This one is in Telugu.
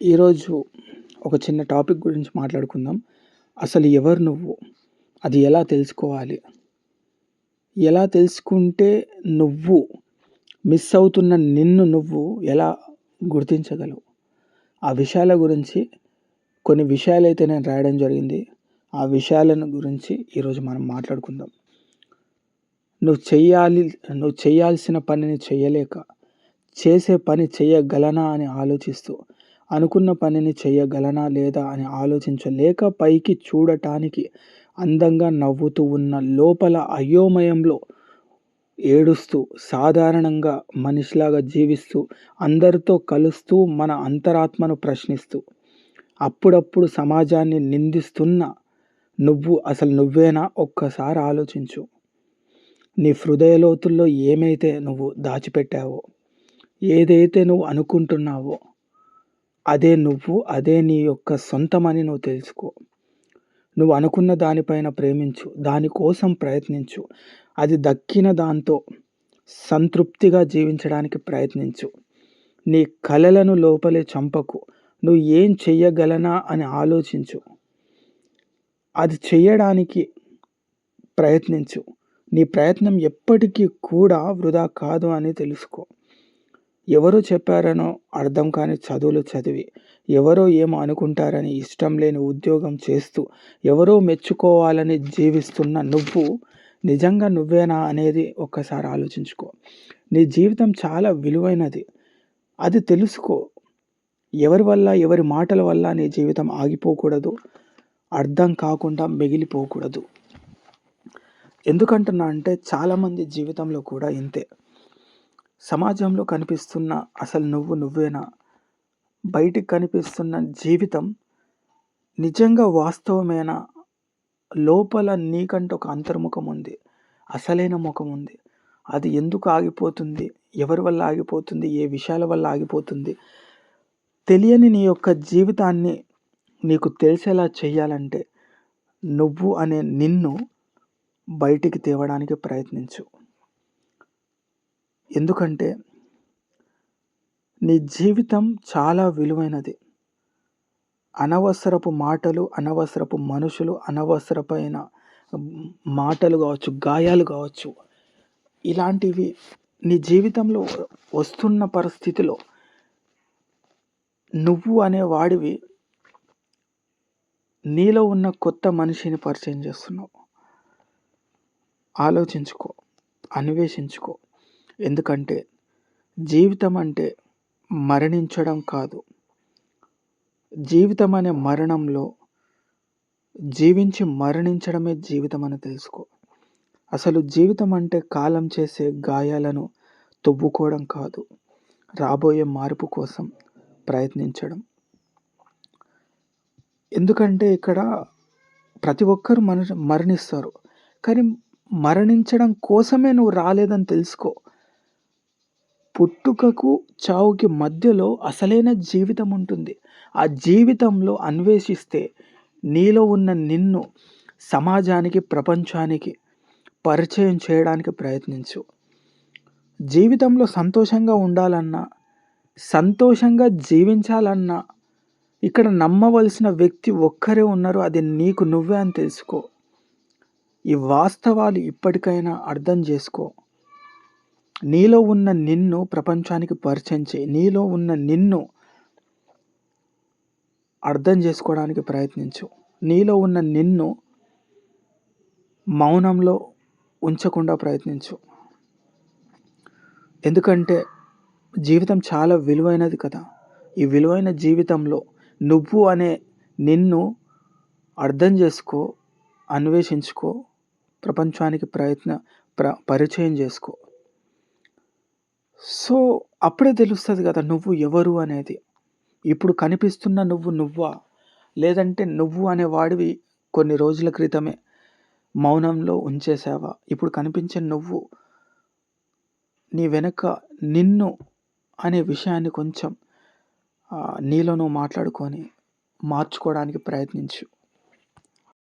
ఈరోజు ఒక చిన్న టాపిక్ గురించి మాట్లాడుకుందాం. అసలు ఎవరు నువ్వు? అది ఎలా తెలుసుకోవాలి? ఎలా తెలుసుకుంటే నువ్వు మిస్ అవుతున్న నిన్ను నువ్వు ఎలా గుర్తించగలవు? ఆ విషయాల గురించి కొన్ని విషయాలైతే నేను రాయడం జరిగింది. ఆ విషయాలను గురించి ఈరోజు మనం మాట్లాడుకుందాం. నువ్వు చేయాల్సిన పనిని చెయ్యలేక, చేసే పని చెయ్యగలనా అని ఆలోచిస్తూ, అనుకున్న పనిని చెయ్యగలనా లేదా అని ఆలోచించలేక పైకి చూడటానికి అందంగా నవ్వుతూ ఉన్న లోపల అయోమయంలో ఏడుస్తూ, సాధారణంగా మనిషిలాగా జీవిస్తూ, అందరితో కలుస్తూ మన అంతరాత్మను ప్రశ్నిస్తూ, అప్పుడప్పుడు సమాజాన్ని నిందిస్తున్న నువ్వు అసలు నువ్వేనా? ఒక్కసారి ఆలోచించు. నీ హృదయ లోతుల్లో ఏమైతే నువ్వు దాచిపెట్టావో, ఏదైతే నువ్వు అనుకుంటున్నావో అదే నువ్వు, అదే నీ యొక్క సొంతమని నువ్వు తెలుసుకో. నువ్వు అనుకున్న దానిపైన ప్రేమించు, దానికోసం ప్రయత్నించు, అది దక్కిన దాంతో సంతృప్తిగా జీవించడానికి ప్రయత్నించు. నీ కలలను లోపలే చంపకు. నువ్వు ఏం చెయ్యగలనా అని ఆలోచించు. అది చెయ్యడానికి ప్రయత్నించు. నీ ప్రయత్నం ఎప్పటికీ కూడా వృధా కాదు అని తెలుసుకో. ఎవరో చెప్పారనో అర్థం కాని చదువులు చదివి, ఎవరో ఏమో అనుకుంటారని ఇష్టం లేని ఉద్యోగం చేస్తూ, ఎవరో మెచ్చుకోవాలని జీవిస్తున్న నువ్వు నిజంగా నువ్వేనా అనేది ఒక్కసారి ఆలోచించుకో. నీ జీవితం చాలా విలువైనది. అది తెలుసుకో. ఎవరి వల్ల, ఎవరి మాటల వల్ల నీ జీవితం ఆగిపోకూడదు, అర్థం కాకుండా మిగిలిపోకూడదు. ఎందుకంటున్నా అంటే చాలామంది జీవితంలో కూడా ఇంతే. సమాజంలో కనిపిస్తున్న అసలు నువ్వేనా? బయటికి కనిపిస్తున్న జీవితం నిజంగా వాస్తవమేనా? లోపల నీకంటూ ఒక అంతర్ముఖం ఉంది, అసలైన ముఖం ఉంది. అది ఎందుకు ఆగిపోతుంది? ఎవరి వల్ల ఆగిపోతుంది? ఏ విషయాల వల్ల ఆగిపోతుంది? తెలియని నీ యొక్క జీవితాన్ని నీకు తెలిసేలా చేయాలంటే నువ్వు అనే నిన్ను బయటికి తేవడానికి ప్రయత్నించు. ఎందుకంటే నీ జీవితం చాలా విలువైనది. అనవసరపు మాటలు, అనవసరపు మనుషులు, అనవసరమైన మాటలు కావచ్చు, గాయాలు కావచ్చు, ఇలాంటివి నీ జీవితంలో వస్తున్న పరిస్థితిలో నువ్వు అనే వాడివి నీలో ఉన్న కొత్త మనిషిని పరిచయం చేస్తున్నావు. ఆలోచించుకో, అన్వేషించుకో. ఎందుకంటే జీవితం అంటే మరణించడం కాదు. జీవితం అనే మరణంలో జీవించి మరణించడమే జీవితం అని తెలుసుకో. అసలు జీవితం అంటే కాలం చేసే గాయాలను తవ్వుకోవడం కాదు, రాబోయే మార్పు కోసం ప్రయత్నించడం. ఎందుకంటే ఇక్కడ ప్రతి ఒక్కరు మరణిస్తారు, కానీ మరణించడం కోసమే నువ్వు రాలేదని తెలుసుకో. పుట్టుకకు చావుకి మధ్యలో అసలైన జీవితం ఉంటుంది. ఆ జీవితంలో అన్వేషిస్తే నీలో ఉన్న నిన్ను సమాజానికి, ప్రపంచానికి పరిచయం చేయడానికి ప్రయత్నించు. జీవితంలో సంతోషంగా ఉండాలన్నా, సంతోషంగా జీవించాలన్నా ఇక్కడ నమ్మవలసిన వ్యక్తి ఒక్కరే ఉన్నారు, అది నీకు నువ్వే అని తెలుసుకో. ఈ వాస్తవాలు ఇప్పటికైనా అర్థం చేసుకో. నీలో ఉన్న నిన్ను ప్రపంచానికి పరిచయం చేయి. నీలో ఉన్న నిన్ను అర్థం చేసుకోవడానికి ప్రయత్నించు. నీలో ఉన్న నిన్ను మౌనంలో ఉంచకుండా ప్రయత్నించు. ఎందుకంటే జీవితం చాలా విలువైనది కదా. ఈ విలువైన జీవితంలో నువ్వు అనే నిన్ను అర్థం చేసుకో, అన్వేషించుకో, ప్రపంచానికి పరిచయం చేసుకో. సో అప్పుడే తెలుస్తుంది కదా నువ్వు ఎవరు అనేది. ఇప్పుడు కనిపిస్తున్న నువ్వా, లేదంటే నువ్వు అనే వాడివి కొన్ని రోజుల క్రితమే మౌనంలో ఉంచేసావా? ఇప్పుడు కనిపించే నువ్వు, నీ వెనక నిన్ను అనే విషయాన్ని కొంచెం నీలో నువ్వు మాట్లాడుకొని మార్చుకోవడానికి ప్రయత్నించు.